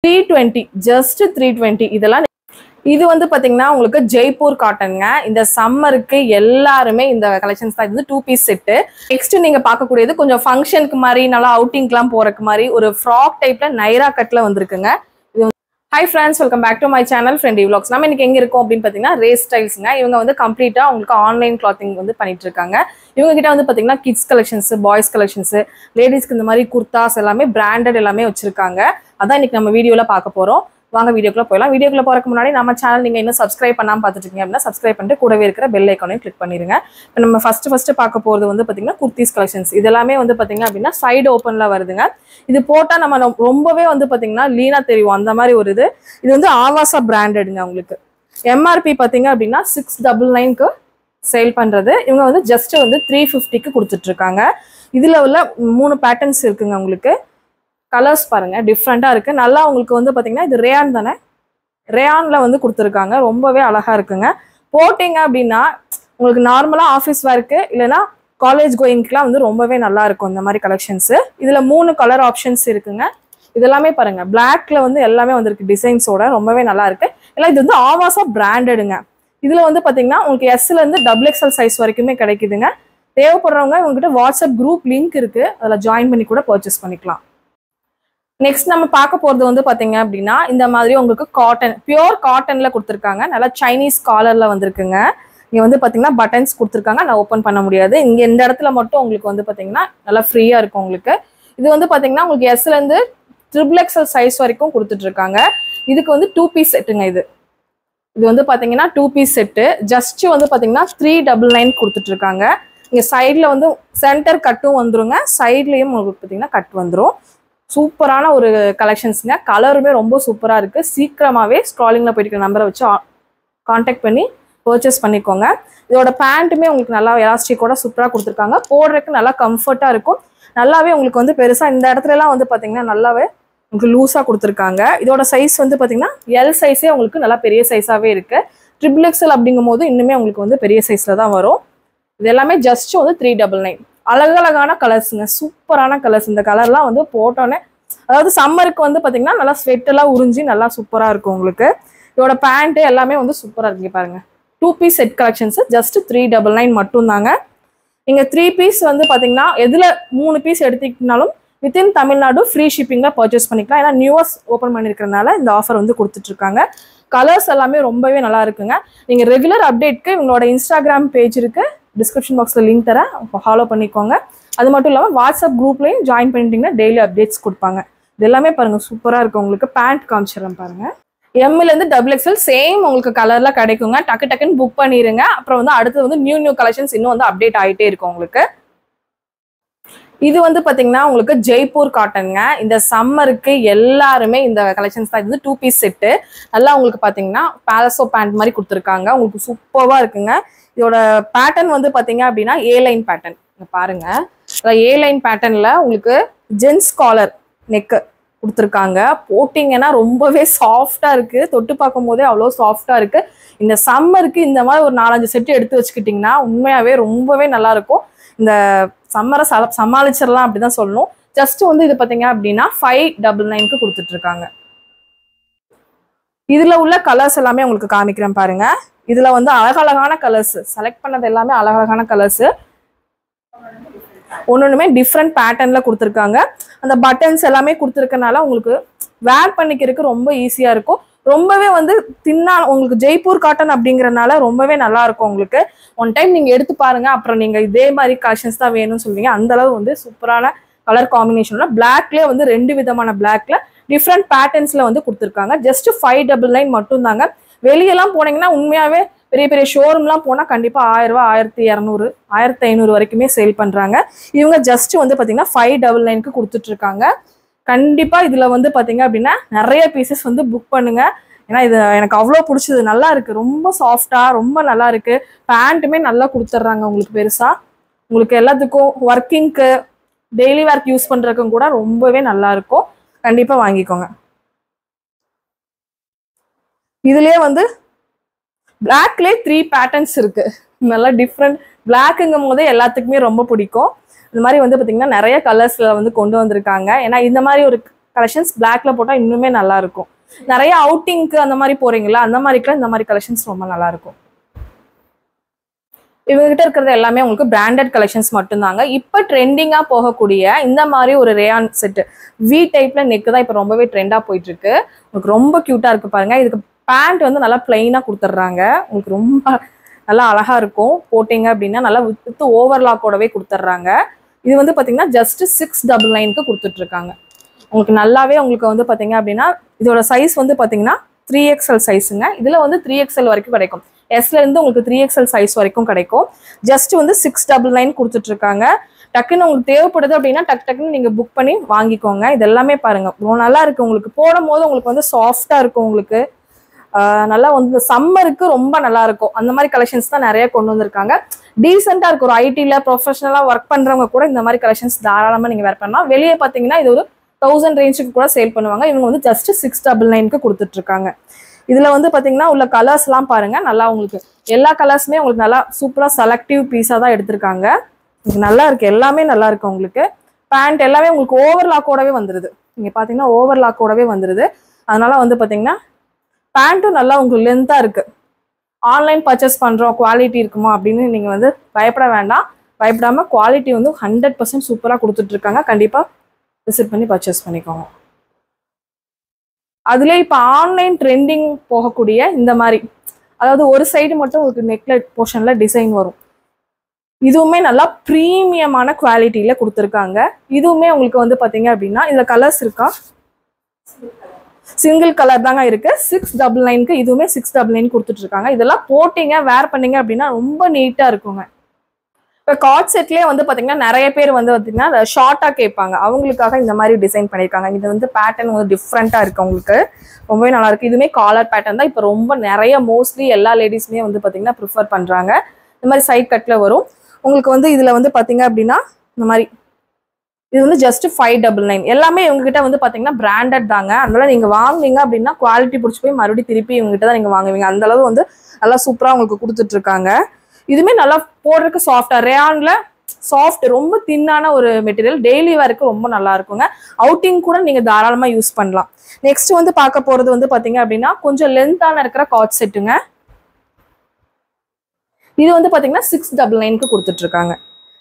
320 just 320 இதெல்லாம் இது வந்து பாத்தீங்கன்னா உங்களுக்கு ஜெய்ப்பூர் காட்டன்ங்க இந்த சம்மருக்கு எல்லாருமே இந்த கலெக்ஷன்ஸ் தான் இது 2 பீஸ் செட் நெக்ஸ்ட் நீங்க பார்க்கக்கூடியது கொஞ்சம் ஃபங்க்ஷனுக்கு மாதிரி நல்லா அவுட்டிங்க்குலாம் போறதுக்கு மாதிரி ஒரு ஃப்ராக் டைப்ல நைரா கட்ல வந்திருக்குங்க Hi friends, welcome back to my channel Friendly Vlogs. நம்ம இன்னைக்கு எங்க இருக்கோம் அப்படினு பாத்தீங்கன்னா ரேஸ் ஸ்டைல்ஸ்ங்க. இவங்க வந்து கம்ப்ளீட்டா உங்களுக்கு ஆன்லைன் கிளாத்திங் வந்து பண்ணிட்டு இருக்காங்க. இவங்க கிட்ட வந்து பாத்தீங்கன்னா கிட்ஸ் கலெக்ஷன்ஸ், பாய்ஸ் கலெக்ஷன்ஸ், லேடிஸ்க்கு இந்த மாதிரி குர்தாஸ் எல்லாமே பிராண்டட் எல்லாமே வச்சிருக்காங்க. அதான் இன்னைக்கு நம்ம வீடியோல பார்க்க போறோம். வாங்க வீடியோக்குள்ள போயிடலாம். வீடியோக்குள்ள போறதுக்கு முன்னாடி நம்ம சேனல் நீங்க இன்னும் சப்ஸ்கிரைப் பண்ணாம பார்த்துட்டு இருக்கீங்க அப்படின்னா சப்ஸ்கிரைப் பண்ணிட்டு கூடவே இருக்கிற பெல் ஐகானையும் கிளிக் பண்ணிருங்க. இப்போ நம்ம ஃபர்ஸ்ட் பார்க்க போறது வந்து பாத்தீங்கன்னா குர்த்திஸ் கலெக்ஷன்ஸ். இதெல்லாமே வந்து பாத்தீங்கன்னா அப்படின்னா சைடு ஓப்பன்ல வருதுங்க. இது போட்டா நம்ம ரொம்பவே வந்து பாத்தீங்கன்னா லீனா தெரியும் அந்த மாதிரி ஒரு இது வந்து ஆவாசா பிராண்டட்ங்க உங்களுக்கு. எம்ஆர்பி பாத்தீங்க அப்படின்னா 699க்கு சேல் பண்றது. இவங்க வந்து ஜஸ்ட் வந்து 350க்கு கொடுத்துட்டு இருக்காங்க. இதுல உள்ள 3 பேட்டர்ன்ஸ் இருக்குங்க உங்களுக்கு. கலர்ஸ் பாருங்க டிஃப்ரெண்டா இருக்கு. நல்லா உங்களுக்கு வந்து பாத்தீங்கன்னா இது ரேயான் தானே, ரேயான்ல வந்து கொடுத்துருக்காங்க. ரொம்பவே அழகா இருக்குங்க. போட்டிங்க அப்படின்னா உங்களுக்கு நார்மலா ஆஃபீஸ் ஒர்க்கு இல்லைன்னா காலேஜ் கோயிங்க்குலாம் வந்து ரொம்பவே நல்லா இருக்கும் இந்த மாதிரி கலெக்ஷன்ஸ். இதுல 3 கலர் ஆப்ஷன்ஸ் இருக்குங்க. இதெல்லாமே பாருங்க பிளாக்ல வந்து எல்லாமே வந்திருக்கு டிசைன்ஸோட, ரொம்பவே நல்லா இருக்கு. எல்லாம் இது வந்து ஆவாசா பிராண்டடுங்க. இதுல வந்து பாத்தீங்கன்னா உங்களுக்கு எஸ்ல இருந்து XXL சைஸ் வரைக்குமே கிடைக்குதுங்க. தேவைப்படுறவங்க உங்ககிட்ட வாட்ஸ்அப் குரூப் லிங்க் இருக்கு, அதுல ஜாயின் பண்ணி கூட பர்ச்சேஸ் பண்ணிக்கலாம். நெக்ஸ்ட் நம்ம பார்க்க போறது வந்து பாத்தீங்க அப்படின்னா இந்த மாதிரி உங்களுக்கு காட்டன், பியூர் காட்டன்ல கொடுத்துருக்காங்க. நல்லா சைனீஸ் காலர்ல வந்திருக்குங்க. இங்க வந்து பாத்தீங்கன்னா பட்டன்ஸ் கொடுத்துருக்காங்க. நான் ஓப்பன் பண்ண முடியாது. இங்க இந்த இடத்துல மட்டும் உங்களுக்கு வந்து பாத்தீங்கன்னா நல்லா ஃப்ரீயா இருக்கும் உங்களுக்கு. இது வந்து பாத்தீங்கன்னா உங்களுக்கு எஸ்ல இருந்து XXL சைஸ் வரைக்கும் கொடுத்துட்டு இருக்காங்க. இதுக்கு வந்து 2 பீஸ் செட்டுங்க. இது வந்து பாத்தீங்கன்னா 2 பீஸ் செட்டு. ஜஸ்ட் வந்து பாத்தீங்கன்னா 399 கொடுத்துட்டு இருக்காங்க. இங்க சைட்ல வந்து சென்டர் கட்டும் வந்துருங்க, சைட்லயும் உங்களுக்கு பாத்தீங்கன்னா கட் வந்துரும். சூப்பரான ஒரு கலெக்ஷன்ஸ்ங்க. கலருமே ரொம்ப சூப்பரா இருக்கு. சீக்கிரமாவே ஸ்க்ராலிங்ல போயிட்டு நம்பரை வச்சு கான்டாக்ட் பண்ணி பர்ச்சேஸ் பண்ணிக்கோங்க. இதோட பேண்ட்டுமே உங்களுக்கு நல்லா எலாஸ்டிக்கோட சூப்பரா கொடுத்துருக்காங்க. போடுறதுக்கு நல்லா கம்ஃபர்ட்டா இருக்கும். நல்லாவே உங்களுக்கு வந்து பெருசா இந்த இடத்துல எல்லாம் வந்து பாத்தீங்கன்னா நல்லாவே உங்களுக்கு லூஸா கொடுத்துருக்காங்க. இதோட சைஸ் வந்து பாத்தீங்கன்னா எல் சைஸே உங்களுக்கு நல்லா பெரிய சைஸாவே இருக்கு. XXL அப்படிங்கும் போது இன்னுமே உங்களுக்கு வந்து பெரிய சைஸ்ல தான் வரும். இது எல்லாமே ஜஸ்ட் வந்து 399. அழகழகான கலர்ஸுங்க, சூப்பரான கலர்ஸ். இந்த கலர்லாம் வந்து போட்டோன்னே அதாவது சம்மருக்கு வந்து பாத்தீங்கன்னா நல்லா ஸ்வெட் எல்லாம் உறிஞ்சி நல்லா சூப்பரா இருக்கும் உங்களுக்கு. இதோட பேண்ட் எல்லாமே வந்து சூப்பரா இருக்கு பாருங்க. 2 பீஸ் செட் கலெக்ஷன்ஸ் ஜஸ்ட் 399 மட்டும் தாங்க. நீங்க 3 பீஸ் வந்து பாத்தீங்கன்னா எதுல 3 பீஸ் எடுத்துக்கிட்டாலும் வித்தின் தமிழ்நாடு ஃப்ரீ ஷிப்பிங்ல பர்ச்சேஸ் பண்ணிக்கலாம். ஏன்னா நியூஸ் ஓப்பன் பண்ணிருக்கிறதுனால இந்த ஆஃபர் வந்து கொடுத்துட்டு இருக்காங்க. கலர்ஸ் எல்லாமே ரொம்பவே நல்லா இருக்குங்க. நீங்க ரெகுலர் அப்டேட்க்கு இவங்களோட இன்ஸ்டாகிராம் பேஜ் இருக்கு, டிஸ்கிரிப்ஷன் பாக்ஸ்ல லிங்க் தரேன், ஃபாலோ பண்ணிக்கோங்க. அது மட்டும் இல்லாமல் வாட்ஸ்அப் குரூப்லையும் ஜாயின் பண்ணிட்டீங்கன்னா டெய்லி அப்டேட்ஸ் கொடுப்பாங்க. இது எல்லாமே பாருங்க சூப்பரா இருக்கும் உங்களுக்கு. பேண்ட் காமிச்சிடறேன் பாருங்க. எம்ல இருந்து XXL சேம் உங்களுக்கு கலர்ல கிடைக்குங்க. டக்குன்னு புக் பண்ணிருங்க. அப்புறம் வந்து அடுத்து வந்து நியூ கலெக்ஷன்ஸ் இன்னும் வந்து அப்டேட் ஆகிட்டே இருக்கும் உங்களுக்கு. இது வந்து பாத்தீங்கன்னா உங்களுக்கு ஜெய்ப்பூர் காட்டன்ங்க. இந்த சம்மருக்கு எல்லாருமே இந்த கலெக்ஷன்ஸ் தான். இது 2 பீஸ் செட்டு. நல்லா உங்களுக்கு பாத்தீங்கன்னா பாலசோ பேண்ட் மாதிரி கொடுத்துருக்காங்க. உங்களுக்கு சூப்பரா இருக்குங்க. இதோட பேட்டர்ன் வந்து பாத்தீங்க அப்படின்னா ஏ லைன் பேட்டர்ன் பாருங்க. ஏ லைன் பேட்டர்ன்ல உங்களுக்கு ஜென்ஸ் காலர் நெக்கு கொடுத்துருக்காங்க. போட்டிங்கன்னா ரொம்பவே சாஃப்டா இருக்கு. தொட்டு பார்க்கும் போதே அவ்வளோ சாஃப்டா இருக்கு. இந்த சம்மருக்கு இந்த மாதிரி ஒரு 4-5 செட்டு எடுத்து வச்சுக்கிட்டிங்கன்னா உண்மையாவே ரொம்பவே நல்லா இருக்கும். இந்த சம்மரை சமாளிச்சிடலாம் அப்படிதான் சொல்லணும். ஜஸ்ட் வந்து இது பாத்தீங்க அப்படின்னா 599க்கு கொடுத்துட்டு இருக்காங்க. இதுல உள்ள கலர்ஸ் எல்லாமே உங்களுக்கு காமிக்கிறேன் பாருங்க. இதுல வந்து அழகழகான கலர்ஸ் செலக்ட் பண்ணது எல்லாமே அழகழகான கலர்ஸ். ஒன்னொன்னுமே டிஃப்ரெண்ட் பேட்டர்ன்ல கொடுத்துருக்காங்க. அந்த பட்டன்ஸ் எல்லாமே கொடுத்துருக்கனால உங்களுக்கு வேர் பண்ணிக்கிறதுக்கு ரொம்ப ஈஸியா இருக்கும். ரொம்பவே வந்து தின்னா உங்களுக்கு ஜெய்ப்பூர் காட்டன் அப்படிங்கறதுனால ரொம்பவே நல்லா இருக்கும் உங்களுக்கு. ஒன் டைம் நீங்க எடுத்து பாருங்க. அப்புறம் நீங்க இதே மாதிரி கலெக்ஷன்ஸ் தான் வேணும்னு சொல்லுவீங்க. அந்த அளவு வந்து சூப்பரான கலர் காம்பினேஷன்ல பிளாக்ல வந்து 2 விதமான பிளாக்ல டிஃப்ரெண்ட் பேட்டர்ன்ஸ்ல வந்து கொடுத்துருக்காங்க. ஜஸ்ட் 599 மட்டும் தாங்க. வெளியெல்லாம் போனீங்கன்னா உண்மையாவே பெரிய பெரிய ஷோரூம்லாம் போனா கண்டிப்பா 1000 ரூபாய், 1200, 1500 வரைக்குமே சேல் பண்றாங்க. இவங்க ஜஸ்ட் வந்து பாத்தீங்கன்னா 599க்கு கொடுத்துட்டு இருக்காங்க. கண்டிப்பா இதுல வந்து பாத்தீங்க அப்படின்னா நிறைய பீசஸ் வந்து புக் பண்ணுங்க. ஏன்னா இது எனக்கு அவ்வளோ பிடிச்சது. நல்லா இருக்கு, ரொம்ப சாஃப்டா ரொம்ப நல்லா இருக்கு. பேண்ட்டுமே நல்லா கொடுத்துட்றாங்க உங்களுக்கு பெருசா. உங்களுக்கு எல்லாத்துக்கும் ஒர்க்கிங்க்கு டெய்லி ஒர்க் யூஸ் பண்றதுக்கும் கூட ரொம்பவே நல்லா இருக்கும். கண்டிப்பா வாங்கிக்கோங்க. இதுலயே வந்து பிளாக்லேயே 3 பேட்டர்ன்ஸ் இருக்கு. நல்லா டிஃப்ரெண்ட். பிளாக்குங்கும் போதே எல்லாத்துக்குமே ரொம்ப பிடிக்கும். இந்த மாதிரி வந்து பாத்தீங்கன்னா நிறைய கலர்ஸ்ல வந்து கொண்டு வந்திருக்காங்க. ஏன்னா இந்த மாதிரி ஒரு கலெக்ஷன்ஸ் பிளாக்ல போட்டா இன்னுமே நல்லா இருக்கும். நிறைய அவுட்டிங்க்கு அந்த மாதிரி போறீங்களா, அந்த மாதிரிக்கெல்லாம் இந்த மாதிரி கலெக்ஷன்ஸ் ரொம்ப நல்லா இருக்கும். இவங்ககிட்ட இருக்கிறது எல்லாமே உங்களுக்கு பிராண்டட் கலெக்ஷன்ஸ் மட்டும்தாங்க. இப்போ ட்ரெண்டிங்கா போகக்கூடிய இந்த மாதிரி ஒரு ரேயான் செட் வி டைப்ல நெக் தான் இப்போ ரொம்பவே ட்ரெண்டா போயிட்டு இருக்கு. உங்களுக்கு ரொம்ப கியூட்டா இருக்கு பாருங்க. இதுக்கு பேண்ட் வந்து நல்லா பிளைனா கொடுத்துட்றாங்க. உங்களுக்கு ரொம்ப நல்லா அழகா இருக்கும். போட்டிங்க அப்படின்னா நல்லா வித் ஓவர்லாக்கோடவே கொடுத்துட்றாங்க. இது வந்து பாத்தீங்கன்னா ஜஸ்ட் 699க்கு கொடுத்துட்டு இருக்காங்க. உங்களுக்கு நல்லாவே உங்களுக்கு வந்து பாத்தீங்க அப்படின்னா இதோட சைஸ் வந்து பாத்தீங்கன்னா 3XL சைஸுங்க. இதுல வந்து 3XL வரைக்கும் கிடைக்கும். எஸ்ல இருந்து உங்களுக்கு 3XL சைஸ் வரைக்கும் கிடைக்கும். ஜஸ்ட் வந்து 699 கொடுத்துட்டு இருக்காங்க. டக்குன்னு உங்களுக்கு தேவைப்படுது அப்படின்னா டக்குன்னு நீங்க புக் பண்ணி வாங்கிக்கோங்க. இது எல்லாமே பாருங்க ரொம்ப நல்லா இருக்கு. உங்களுக்கு போடும் போது உங்களுக்கு வந்து சாஃப்டா இருக்கும். உங்களுக்கு நல்லா வந்து சம்மருக்கு ரொம்ப நல்லா இருக்கும். அந்த மாதிரி கலெக்ஷன்ஸ் தான் நிறைய கொண்டு வந்திருக்காங்க. டீசெண்டா இருக்கும். ஒரு ஐடில ப்ரொஃபஷனலா ஒர்க் பண்றவங்க கூட இந்த மாதிரி கலெக்ஷன்ஸ் தாராளமா நீங்க வேர் பண்ணலாம். வெளியே பாத்தீங்கன்னா இது ஒரு 1000 ரேஞ்சுக்கு கூட சேல் பண்ணுவாங்க. இவங்க வந்து ஜஸ்ட் 699க்கு கொடுத்துட்டு இருக்காங்க. இதுல வந்து பாத்தீங்கன்னா உள்ள கலர்ஸ் எல்லாம் பாருங்க. நல்லா உங்களுக்கு எல்லா கலர்ஸுமே உங்களுக்கு நல்லா சூப்பரா செலக்டிவ் பீஸா தான் எடுத்திருக்காங்க. நல்லா இருக்கு. எல்லாமே நல்லா இருக்கு. உங்களுக்கு பேண்ட் எல்லாமே உங்களுக்கு ஓவர்லாக்கோடவே வந்துருது. நீங்க பாத்தீங்கன்னா ஓவர்லாக்கோடவே வந்துருது. அதனால வந்து பாத்தீங்கன்னா பேண்ட்டும் நல்லா உங்களுக்கு லென்த்தா இருக்கு. ஆன்லைன் பர்ச்சேஸ் பண்றோம் குவாலிட்டி இருக்குமா அப்படின்னு நீங்க வந்து பயப்பட வேண்டாம். பயப்படாம குவாலிட்டி வந்து 100% சூப்பரா கொடுத்துட்டு இருக்காங்க. கண்டிப்பா விசிட் பண்ணி பர்ச்சேஸ் பண்ணிக்கோங்க. அதுல இப்ப ஆன்லைன் ட்ரெண்டிங் போகக்கூடிய இந்த மாதிரி அதாவது ஒரு சைடு மட்டும் உங்களுக்கு நெக்லெட் போர்ஷன்ல டிசைன் வரும். இதுவுமே நல்லா ப்ரீமியமான குவாலிட்டியில கொடுத்துருக்காங்க. இதுவுமே உங்களுக்கு வந்து பாத்தீங்க அப்படின்னா இதுல கலர்ஸ் இருக்கா, சிங்கிள் கலர் தாங்க இருக்கு. 699க்கு இதுவுமே 699 கொடுத்துட்டு இருக்காங்க. இதெல்லாம் போட்டீங்க வேர் பண்ணீங்க அப்படின்னா ரொம்ப நீட்டா இருக்குங்க. இப்போ கார்ட் செட்லேயே வந்து பார்த்தீங்கன்னா நிறைய பேர் வந்து பார்த்தீங்கன்னா ஷார்ட்டாக கேட்பாங்க. அவங்களுக்காக இந்த மாதிரி டிசைன் பண்ணியிருக்காங்க. இது வந்து பேட்டர்ன் வந்து டிஃப்ரெண்ட்டாக இருக்குது. உங்களுக்கு ரொம்பவே நல்லா இருக்குது. இதுவுமே காலர் பேட்டர்ன் தான் இப்போ ரொம்ப நிறைய மோஸ்ட்லி எல்லா லேடிஸுமே வந்து பார்த்தீங்கன்னா ப்ரிஃபர் பண்ணுறாங்க. இந்த மாதிரி சைட் கட்டில் வரும். உங்களுக்கு வந்து இதில் வந்து பார்த்தீங்க அப்படின்னா இந்த மாதிரி இது வந்து ஜஸ்ட் 599. எல்லாமே இவங்ககிட்ட வந்து பார்த்தீங்கன்னா பிராண்டட் தாங்க. அதனால நீங்கள் வாங்குனீங்க அப்படின்னா குவாலிட்டி பிடிச்சி போய் மறுபடியும் திருப்பி இவங்ககிட்ட தான் நீங்கள் வாங்குவீங்க. அந்த அளவு வந்து நல்லா சூப்பராக உங்களுக்கு கொடுத்துட்டு இருக்காங்க. இதுமே நல்லா போடுறதுக்கு சாஃப்டா ரேயான்ல சாஃப்ட் ரொம்ப தின்னான ஒரு மெட்டீரியல். டெய்லி வேருக்கு ரொம்ப நல்லா இருக்குங்க. அவுட்டிங் கூட நீங்க தாராளமா யூஸ் பண்ணலாம். நெக்ஸ்ட் வந்து பார்க்க போறது வந்து பாத்தீங்க அப்படின்னா கொஞ்சம் லென்த்தான இருக்கிற கார்ட் செட்டுங்க. இது வந்து பாத்தீங்கன்னா 699க்கு கொடுத்துட்டு இருக்காங்க.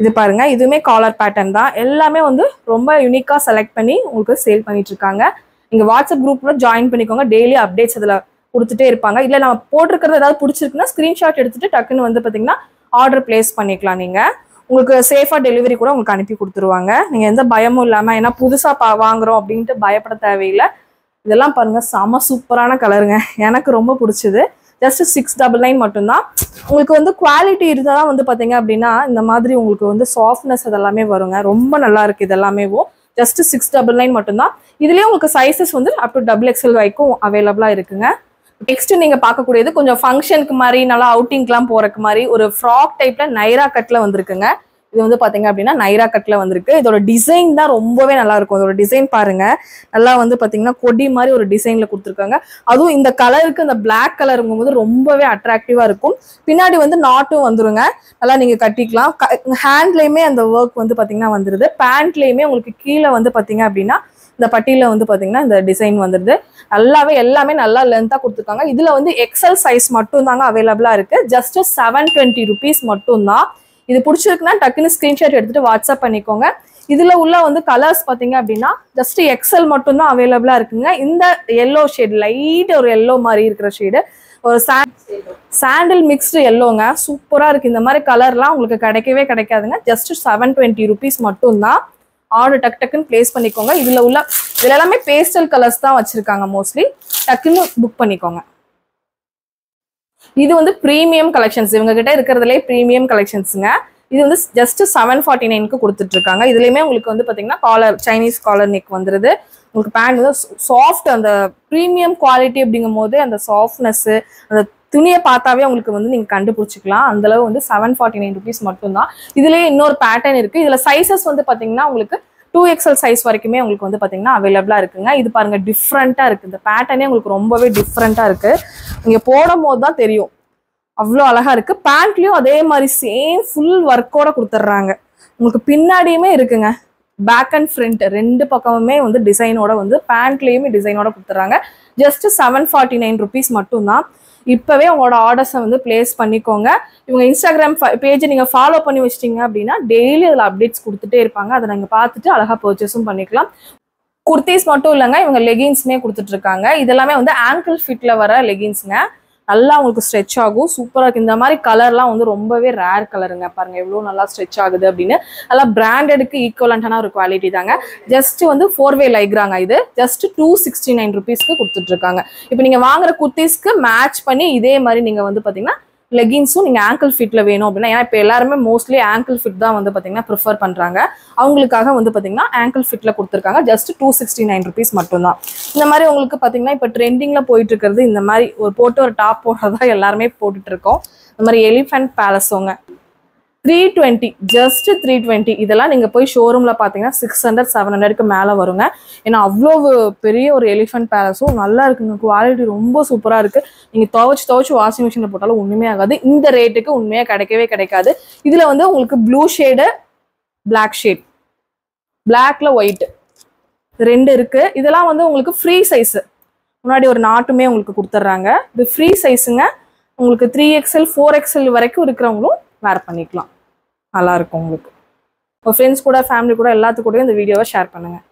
இது பாருங்க இதுவுமே காலர் பேட்டர்ன் தான். எல்லாமே வந்து ரொம்ப யூனிக்கா செலக்ட் பண்ணி உங்களுக்கு சேல் பண்ணிட்டு இருக்காங்க. நீங்க வாட்ஸ்அப் குரூப்ல ஜாயின் பண்ணிக்கோங்க. டெய்லி அப்டேட்ஸ் அதுல கொடுத்துட்டே இருப்பாங்க. இல்லை நம்ம போட்டிருக்கிறது ஏதாவது பிடிச்சிருக்குன்னா ஸ்க்ரீன்ஷாட் எடுத்துட்டு டக்குன்னு வந்து பார்த்தீங்கன்னா ஆர்டர் பிளேஸ் பண்ணிக்கலாம். நீங்கள் உங்களுக்கு சேஃபாக டெலிவரி கூட உங்களுக்கு அனுப்பி கொடுத்துருவாங்க. நீங்கள் எந்த பயமும் இல்லாமல் ஏன்னா புதுசாக வாங்குறோம் அப்படின்ட்டு பயப்பட தேவையில்லை. இதெல்லாம் பாருங்க செம சூப்பரான கலருங்க. எனக்கு ரொம்ப பிடிச்சது. ஜஸ்ட் 699 மட்டும்தான். உங்களுக்கு வந்து குவாலிட்டி இருந்தால் தான் வந்து பார்த்தீங்க அப்படின்னா இந்த மாதிரி உங்களுக்கு வந்து சாஃப்ட்னஸ் அதெல்லாமே வருங்க. ரொம்ப நல்லா இருக்கு. இதெல்லாமே ஜஸ்ட் 699 மட்டும்தான். இதுலேயே உங்களுக்கு சைஸஸ் வந்து அப் டு XXL வரைக்கும் அவைலபிளாக இருக்குங்க. நெக்ஸ்ட் நீங்க பார்க்கக்கூடியது கொஞ்சம் ஃபங்க்ஷனுக்கு மாதிரி நல்லா அவுட்டிங்க்குலாம் போறதுக்கு மாதிரி ஒரு ஃப்ராக் டைப்ல நைரா கட்ல வந்திருக்குங்க. இது வந்து பாத்தீங்க அப்படின்னா நைரா கட்ல வந்திருக்கு. இதோட டிசைன் தான் ரொம்பவே நல்லா இருக்கும். இதோட டிசைன் பாருங்க நல்லா வந்து பாத்தீங்கன்னா கொடி மாதிரி ஒரு டிசைன்ல கொடுத்துருக்காங்க. அதுவும் இந்த கலருக்கு இந்த பிளாக் கலருங்கும் போது ரொம்பவே அட்ராக்டிவா இருக்கும். பின்னாடி வந்து நாட்டும் வந்துருங்க. நல்லா நீங்க கட்டிக்கலாம். ஹேண்ட்லயுமே அந்த ஒர்க் வந்து பாத்தீங்கன்னா வந்துருது. பேண்ட்லயுமே உங்களுக்கு கீழே வந்து பாத்தீங்க அப்படின்னா இந்த பட்டியில வந்து பாத்தீங்கன்னா இந்த டிசைன் வந்துருது. நல்லாவே எல்லாமே நல்லா லென்த்தா கொடுத்துருக்காங்க. இதுல வந்து XL சைஸ் மட்டும் தாங்க அவைலபிளா இருக்கு. ஜஸ்ட் 720 rupees மட்டும் தான். இது பிடிச்சிருக்குன்னா டக்குன்னு ஸ்கிரீன்ஷாட் எடுத்துட்டு வாட்ஸ்அப் பண்ணிக்கோங்க. இதுல உள்ள வந்து கலர்ஸ் பாத்தீங்க அப்படின்னா ஜஸ்ட் XL மட்டும் தான் அவைலபிளா இருக்குங்க. இந்த எல்லோ ஷேட் லைட் ஒரு எல்லோ மாதிரி இருக்கிற ஷேடு ஒரு சாண்டில் மிக்ஸ்டு எல்லோங்க. சூப்பரா இருக்கு. இந்த மாதிரி கலர்லாம் உங்களுக்கு கிடைக்கவே கிடைக்காதுங்க. ஜஸ்ட் 720 rupees மட்டும் தான். ஆர்டர் டக்குன்னு பிளேஸ் பண்ணிக்கோங்க. இதுல எல்லாமே பேஸ்டல் கலர்ஸ் தான் வச்சிருக்காங்க. மோஸ்ட்லி டக்குன்னு புக் பண்ணிக்கோங்க. இது வந்து பிரீமியம் கலெக்ஷன்ஸ். இவங்க கிட்ட இருக்கிறதுலே பிரீமியம் கலெக்ஷன்ஸுங்க. இது வந்து ஜஸ்ட் 749க்கு கொடுத்துட்டு இருக்காங்க. இதுலயுமே உங்களுக்கு வந்து பாத்தீங்கன்னா காலர் சைனீஸ் காலர் நெக் வந்துருது. உங்களுக்கு பேண்ட் வந்து சாஃப்ட் அந்த பிரீமியம் குவாலிட்டி அப்படிங்கும் போது அந்த சாஃப்ட்னஸ் அந்த துணியை பார்த்தாவே உங்களுக்கு வந்து நீங்க கண்டுபிடிச்சிக்கலாம். அந்த அளவு வந்து 749 rupees மட்டும்தான். இதுலயே இன்னொரு பேட்டர்ன் இருக்கு. இதுல சைசஸ் வந்து பாத்தீங்கன்னா உங்களுக்கு 2XL சைஸ் வரைக்குமே உங்களுக்கு வந்து பாத்தீங்கன்னா அவைலபிளா இருக்குங்க. இது பாருங்க டிஃப்ரெண்டா இருக்கு. இந்த பேட்டர்னே உங்களுக்கு ரொம்பவே டிஃப்ரெண்டா இருக்கு. நீங்க போடும் போது தான் தெரியும். அவ்வளோ அழகா இருக்கு. பேண்ட்லயும் அதே மாதிரி சேம் ஃபுல் ஒர்க்கோட கொடுத்துட்றாங்க. உங்களுக்கு பின்னாடியுமே இருக்குங்க. பேக் அண்ட் ஃப்ரண்ட் ரெண்டு பக்கமுமே வந்து டிசைனோட வந்து பேண்ட்லேயுமே டிசைனோட கொடுத்துட்றாங்க. ஜஸ்ட் 749 rupees மட்டும்தான். இப்போவே உங்களோட ஆர்டர்ஸை வந்து பிளேஸ் பண்ணிக்கோங்க. இவங்க இன்ஸ்டாகிராம் பேஜை நீங்கள் ஃபாலோ பண்ணி வச்சிட்டிங்க அப்படின்னா டெய்லி அதில் அப்டேட்ஸ் கொடுத்துட்டே இருப்பாங்க. அதை நீங்கள் பார்த்துட்டு அழகாக பர்ச்சேஸும் பண்ணிக்கலாம். குர்த்திஸ் மட்டும் இல்லைங்க, இவங்க லெகின்ஸுமே கொடுத்துட்டு இருக்காங்க. இதெல்லாமே வந்து ஆங்கிள் ஃபிட்டில் வர லெகின்ஸுங்க. நல்லா உங்களுக்கு ஸ்ட்ரெச் ஆகும், சூப்பராக இருக்குது. இந்த மாதிரி கலர்லாம் வந்து ரொம்பவே ரேர் கலருங்க. பாருங்க எவ்வளோ நல்லா ஸ்ட்ரெச் ஆகுது அப்படின்னு. நல்லா பிராண்டடுக்கு ஈக்குவலண்டான ஒரு குவாலிட்டி தாங்க. ஜஸ்ட் வந்து 4-way லைக்ராங்க. இது ஜஸ்ட் 269 rupeesக்கு கொடுத்துட்டு இருக்காங்க. இப்போ நீங்கள் வாங்குற குர்த்திஸ்க்கு மேட்ச் பண்ணி இதே மாதிரி நீங்கள் வந்து பார்த்தீங்கன்னா லெகின்ஸும் நீங்கள் ஆங்கிள் ஃபிட்டில் வேணும் அப்படின்னா, ஏன்னா இப்போ எல்லாருமே மோஸ்ட்லி ஆங்கிள் ஃபிட் தான் வந்து பார்த்தீங்கன்னா ப்ரிஃபர் பண்ணுறாங்க. அவங்களுக்காக வந்து பார்த்தீங்கன்னா ஆங்கிள் ஃபிட்டில் கொடுத்துருக்காங்க. ஜஸ்ட் 269 rupees மட்டும்தான். இந்த மாதிரி உங்களுக்கு பார்த்தீங்கன்னா இப்போ ட்ரெண்டிங்கில் போயிட்டு இருக்கிறது இந்த மாதிரி ஒரு போட்டு ஒரு டாப் போடுறதா எல்லாருமே போட்டுட்டு இருக்கோம். இந்த மாதிரி எலிஃபென்ட் பேலஸோங்க 320, ஜஸ்ட் 320. இதெல்லாம் நீங்கள் போய் ஷோரூமில் பார்த்தீங்கன்னா 600-700க்கு மேலே வருங்க. ஏன்னா அவ்வளோ பெரிய ஒரு எலிஃபென்ட் பேலஸும் நல்லா இருக்குங்க. குவாலிட்டி ரொம்ப சூப்பராக இருக்குது. நீங்கள் துவைச்சு வாஷிங் மிஷினில் போட்டாலும் ஒன்றுமே ஆகாது. இந்த ரேட்டுக்கு உண்மையாக கிடைக்கவே கிடைக்காது. இதில் வந்து உங்களுக்கு ப்ளூ ஷேடு, பிளாக் ஷேட், பிளாக்ல ஒயிட் ரெண்டு இருக்குது. இதெல்லாம் வந்து உங்களுக்கு ஃப்ரீ சைஸு. முன்னாடி ஒரு நாட்டுமே உங்களுக்கு கொடுத்துட்றாங்க. இது ஃப்ரீ சைஸுங்க. உங்களுக்கு 3XL 4XL வரைக்கும் இருக்கிறவங்களும் வேர் பண்ணிக்கலாம். நல்லா இருக்கும் உங்களுக்கு. உங்கள் ஃப்ரெண்ட்ஸ் கூட, ஃபேமிலி கூட எல்லாத்துக்கூடயும் இந்த வீடியோவை ஷேர் பண்ணுங்கள்.